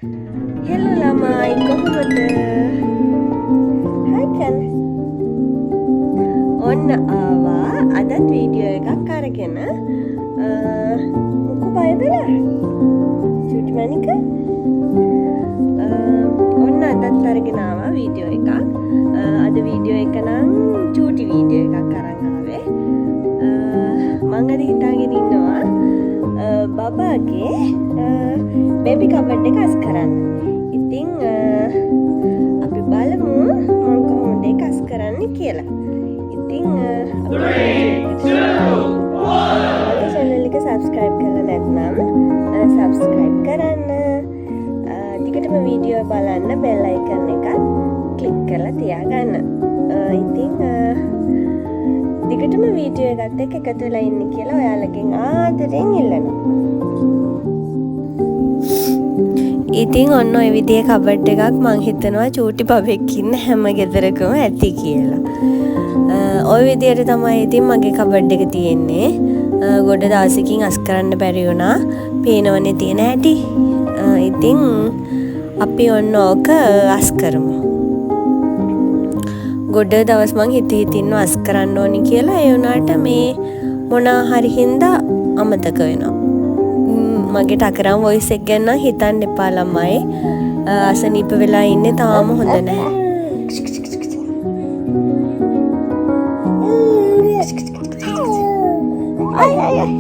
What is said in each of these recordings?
Hello lamai, කොහොමද? Hi Ken. ඔන්න ආවා අදත් වීඩියෝ එකක් අරගෙන. මොකෝ බයදද? චූටි මණික. ඔන්න අදත් අරගෙන ආවා වීඩියෝ එකක්. අද වීඩියෝ එක නම් චූටි වීඩියෝ එකක් අරන් ආවේ. මම අද හිතාගෙන ඉන්නවා බබාගේ බේබි කබඩ් එක අස් කරන්න. ඉතින් අපි බලමු මම කොහොමද ඒක අස් කරන්නේ කියලා. ඉතින් channel එක subscribe කරලා නැත්නම් subscribe කරන්න. ටිකටම වීඩියෝ බලන්න bell icon එක click කරලා තියාගන්න. ඉතින් ටිකටම වීඩියෝ එකත් එක්ක එකතු වෙලා ඉන්න කියලා ඔයාලගෙන් ආදරෙන් ඉල්ලනවා. ඉතින් ඔන්න ඔය විදිහේ කබඩ් එකක් මං හිතනවා චූටි බබෙක් ඉන්න හැම ගෙදරකම ඇති කියලා. ඔය විදිහට තමයි ඉතින් මගේ කබඩ් එක තියෙන්නේ. ගොඩ දවසකින් අස් කරන්න බැරි වුණා. පේනවනේ තියෙන හැටි. ඉතින් අපි ඔන්න ඕක අස් කරමු. ගොඩ දවස් මං හිතින් අස් කරන්න ඕනි කියලා. ඒ වුණාට මේ මොනා හරි හින්දා අමතක වෙනවා. මගේ ටකරම් වොයිස් එක ගැන හිතන්න එපා ළමයි. අසනීප වෙලා ඉන්නේ තාම හොඳ නැහැ. අය අය අය.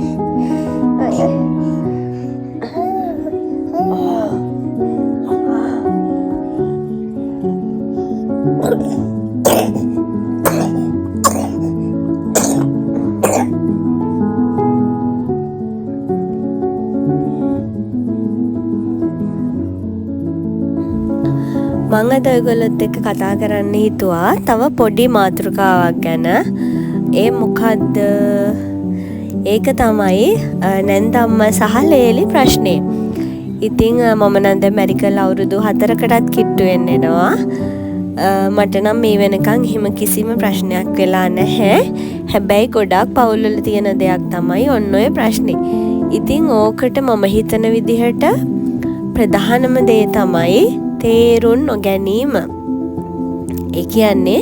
මං අද ඔයගොල්ලොත් එක්ක කතා කරන්න හිතුවා තව පොඩි මාතෘකාවක් ගැන. ඒ මොකද්ද? ඒක තමයි නැන්දම්ම සහ ලේලි ප්‍රශ්නේ. ඉතින් මම නම් දැන් මෙඩිකල් අවුරුදු 4කටත් කිට්ටු වෙන්න එනවා. මට නම් මේ වෙනකන් එහෙම කිසිම ප්‍රශ්නයක් වෙලා නැහැ. හැබැයි ගොඩක් පවුල්වල තියෙන දෙයක් තමයි ඔන්න ඔය ප්‍රශ්නේ. ඉතින් ඕකට මම හිතන විදිහට ප්‍රධානම දේ තමයි තේරුම් නොගැනීම. ඒ කියන්නේ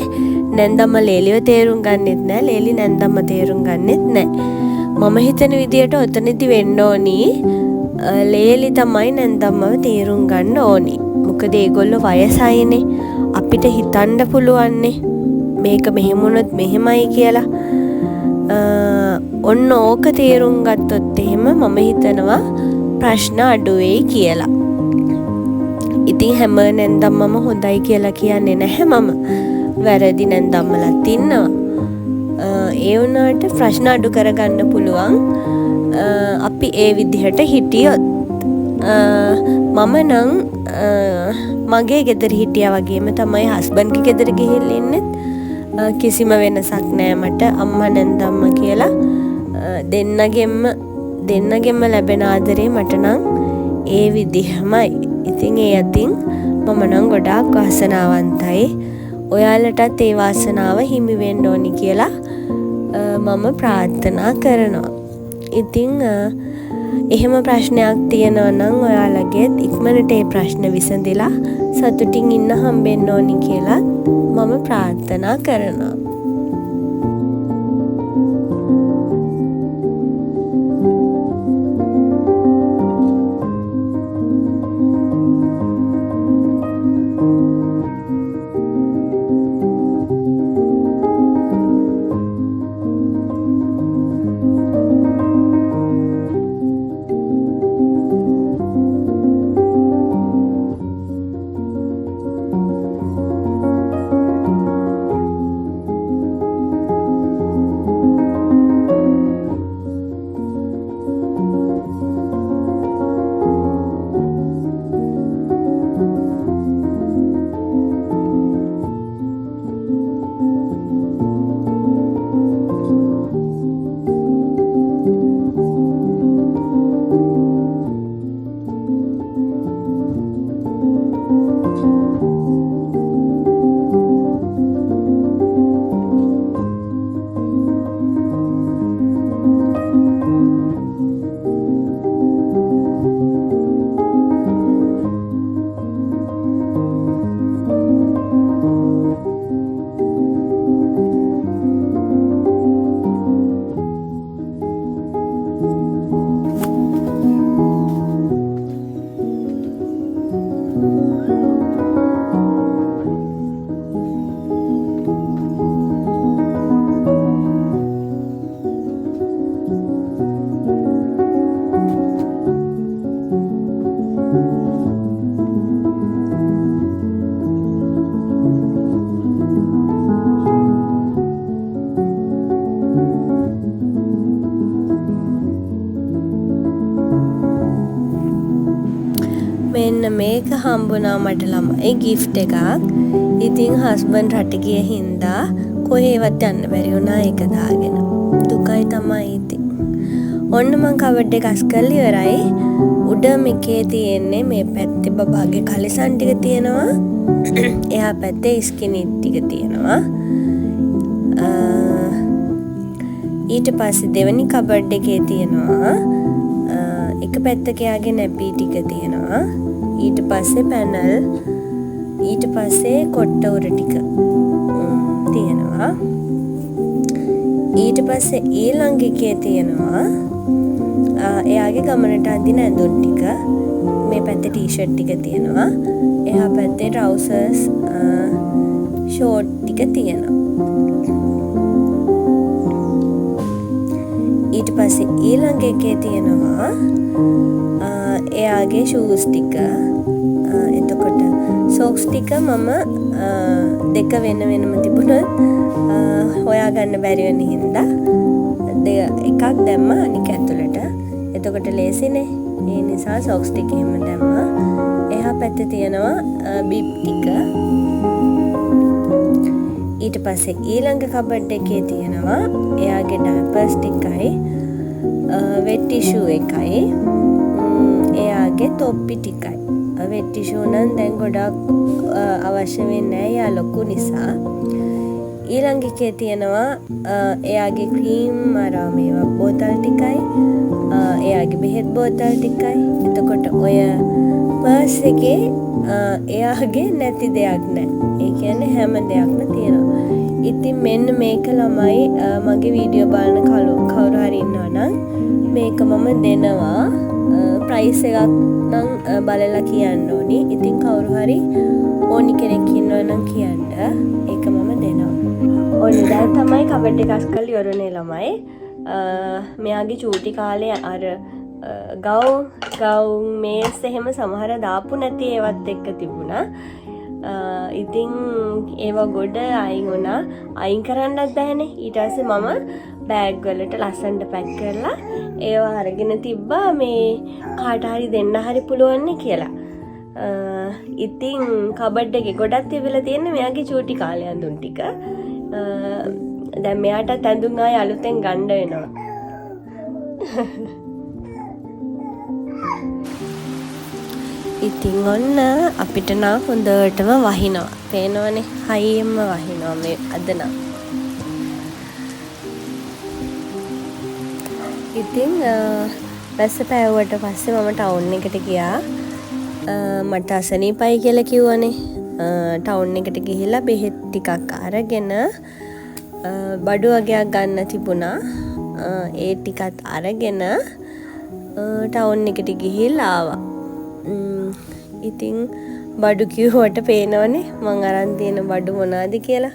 නැන්දම්ම ලේලිව තේරුම් ගන්නෙත් නෑ, ලේලි නැන්දම්ම තේරුම් ගන්නෙත් නෑ. මම හිතන විදියට ඔතනදි වෙන්න ඕනි ලේලි තමයි නැන්දම්මව තේරුම් ගන්න ඕනි. මොකද ඒගොල්ලෝ වයසයිනේ. අපිට හිතන්න පුළුවන්නේ මේක මෙහෙම වුණොත් මෙහෙමයි කියලා. ඔන්න ඕක තේරුම් ගත්තොත් එහෙම මම හිතනවා ප්‍රශ්න අඩු වෙයි කියලා. ඉතින් හැම නැන්දම්මම හොඳයි කියලා කියන්නේ නැහැ මම. වැරදි නැන්දම්මලත් ඉන්නවා. ඒ වුණාට ප්‍රශ්න අඩු කරගන්න පුළුවන් අපි ඒ විදිහට හිටියොත්. මම නම් මගේ ගෙදර හිටියා වගේම තමයි හස්බන්ඩ්ගේ ගෙදර ගිහිල්ලා ඉන්නෙත්. කිසිම වෙනසක් නෑ මට අම්මා නැන්දම්ම කියලා. දෙන්නගෙම ලැබෙන ආදරේ මට නම් ඒ විදිහමයි. ඉතින් ඒ අතින් මම නම් ගොඩාක් වාසනාවන්තයි. ඔයාලටත් ඒ වාසනාව හිමි වෙන්න ඕනි කියලා මම ප්‍රාර්ථනා කරනවා. ඉතින් එහෙම ප්‍රශ්නයක් තියෙනවා නම් ඔයාලගේ ඉක්මනට ඒ ප්‍රශ්න විසඳලා සතුටින් ඉන්න හම්බෙන්න ඕනි කියලා මම ප්‍රාර්ථනා කරනවා. මෙන්න මේක හම්බුණා මට ළමයි ගිෆ්ට් එකක්. ඉතින් හස්බන්ඩ් රට ගිය හින්දා කොහේවත් යන්න බැරි වුණා ඒක දාගෙන. දුකයි තමයි ඉතින්. ඔන්න මං කවර්ඩ් එක අස් කරලා ඉවරයි. උඩ මේකේ තියෙන්නේ මේ පැත්තේ බබාගේ කලිසම් ටික තියෙනවා. එහා පැත්තේ ස්කිනිට් ටික තියෙනවා. ඊට පස්සේ දෙවෙනි කබඩ් එකේ තියෙනවා එක පැත්තක යාගේ නැපී ටික තියෙනවා. ඊට පස්සේ පැනල්, ඊට පස්සේ කොට්ට උර ටික තියෙනවා. ඊට පස්සේ ඊළඟ එකේ තියෙනවා එයාගේ ගමනට අඳින ඇඳුම් ටික. මේ පැත්තේ ටී-ෂර්ට් ටික තියෙනවා. එහා පැත්තේ ට්‍රවුසර්ස් ෂෝට් ටික තියෙනවා. ඊට පස්සේ ඊළඟ එකේ තියෙනවා එයාගේ ෂූස් ටික. එතකොට සොක්ස් ටික මම දෙක වෙන වෙනම තිබුණොත් හොයාගන්න බැරි වෙන හින්දා එකක් දැම්මා අනික ඇතුළට. එතකොට ලේසිනේ. ඒ නිසා සොක්ස් ටික එහෙම දැම්මා. එහා පැත්තේ තියෙනවා බිබ් ටික. ඊට පස්සේ ඊළඟ කබඩ් එකේ තියෙනවා එයාගේ ඩයපර්ස් ටිකයි, වෙට් ටිෂු එකයි, එයාගේ තොප්පි ටිකයි. වෙට් ටිෂු නම් දැන් ගොඩක් අවශ්‍ය වෙන්නේ නැහැ යා ලොකු නිසා. ඊළඟ එකේ තියෙනවා එයාගේ ක්‍රීම් මේවා බෝතල් ටිකයි, එයාගේ බෙහෙත් බෝතල් ටිකයි. එතකොට ඔය පර්ස් එකේ එයාගේ නැති දෙයක් නැහැ. ඒ කියන්නේ හැම දෙයක්ම තියෙනවා. ඉතින් මෙන්න මේක ළමයි මගේ වීඩියෝ බලන කවුරු හරි ඉන්නවා නම් මේක මම දෙනවා. ප්‍රයිස් එකක් නම් බලලා කියන්න ඕනි. ඉතින් කවුරු හරි ඕනි කෙනෙක් ඉන්නවා නම් කියන්න. ඒක මම දෙනවා. ඔන්න දැන් තමයි කබඩ් එක අස් කරලා ඉවරනේ ළමයි. මෙයාගේ චූටි කාලේ අර ගවුම් මේස් එහෙම සමහර දාපු නැති ඒවත් එක්ක තිබුණා. ඉතින් ඒවා ගොඩ අයින් වුණා. අයින් කරන්නත් බැහැනේ. ඊට පස්සේ මම බෑග් වලට ලස්සනට පැක් කරලා ඒවා අරගෙන තිබ්බා මේ කාට හරි දෙන්න හරි පුළුවන් නේ කියලා. ඉතින් කබඩ් එකේ ගොඩක් තිබිලා තියෙන්නේ මෙයාගේ චූටි කාලේ ඇඳුම් ටික. දැන් මෙයාටත් ඇඳුම් ආයේ අලුතෙන් ගන්න වෙනවා. ඉතින් ඔන්න අපිට නම් හොඳටම වහිනවා. පේනවනේ හයියෙන්ම වහිනවා මේ අද නම්. ඉතින් බස් පෑවුවට පස්සේ මම ටවුන් එකට ගියා. මට අසනීපයි කියලා කිව්වනේ. ටවුන් එකට ගිහිල්ලා බෙහෙත් ටිකක් අරගෙන බඩු වගේක් ගන්න තිබුණා. ඒ ටිකත් අරගෙන ටවුන් එකට ගිහිල්ලා ආවා. ඉතින් බඩු කිව්වට පේනවනේ මං අරන් තියෙන බඩු මොනවද කියලා.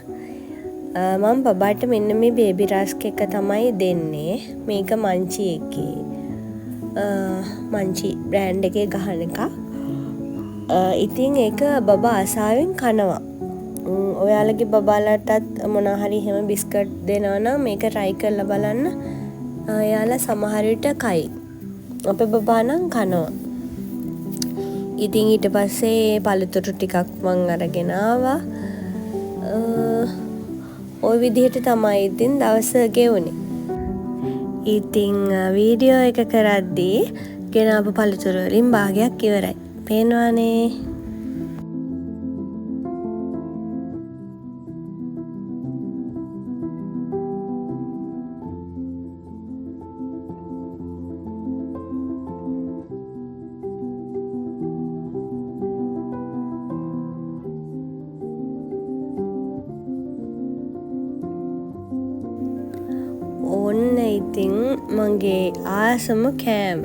මම බබාට මෙන්න මේ බේබි රස්ක් එක තමයි දෙන්නේ. මේක මංචි එකේ. මංචි බ්‍රෑන්ඩ් එකේ ගහන එකක්. ඉතින් ඒක බබා ආසාවෙන් කනවා. ඔයාලගේ බබාලටත් මොනවා හරි එහෙම බිස්කට් දෙනවා නම් මේක try කරලා බලන්න. එයාලා සමහර විට කයි. අපේ බබා නම් කනවා. ඉතින් ඊට පස්සේ පළතුරු ටිකක් මං අරගෙන ආවා. ওই විදිහට තමයි ඉතින් දවස ගෙවුනේ. ඉතින් වීඩියෝ එක කරද්දී ගෙනාපු පළතුරු වලින් භාගයක් ඉවරයි. පේනවනේ. ඔන්න ඉතින් මගේ ආසම කෑම.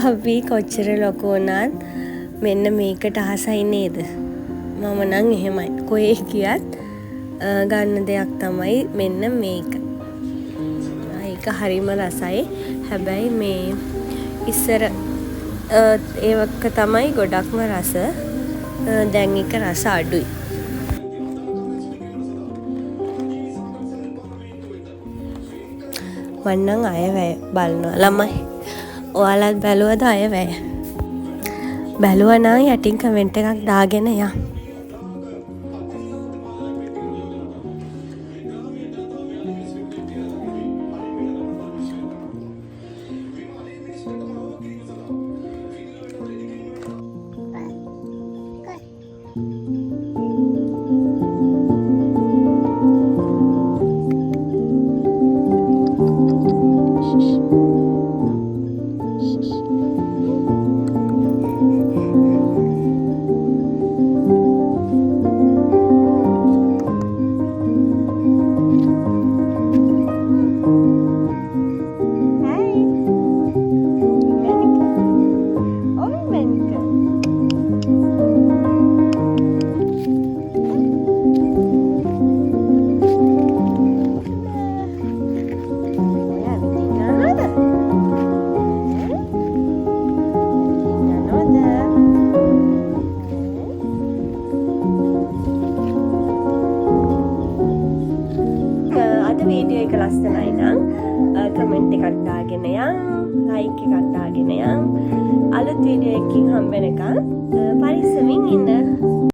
අපි කොච්චර ලොකු වුණත් මෙන්න මේකට ආසයි නේද? මම නම් එහෙමයි. කොහේ ගියත් ගන්න දෙයක් තමයි මෙන්න මේක. ඒක හරිම රසයි. හැබැයි මේ ඉස්සර ඒවක තමයි ගොඩක්ම රස. දැන් එක රස අඩුයි. මන්නම් අයවැය බලනවා ළමයි. ඔයාලත් බැලුවද අයවැය? බැලුවා නම් යටින් කමෙන්ට් එකක් දාගෙන යන්න. වීඩියෝ එක ලස්සනයි නම් කමෙන්ට් එකක් දාගෙන යන්න, ලයික් එකක් දාගෙන යන්න. අලුත් වීඩියෝ එකකින් හම්බ වෙනකන්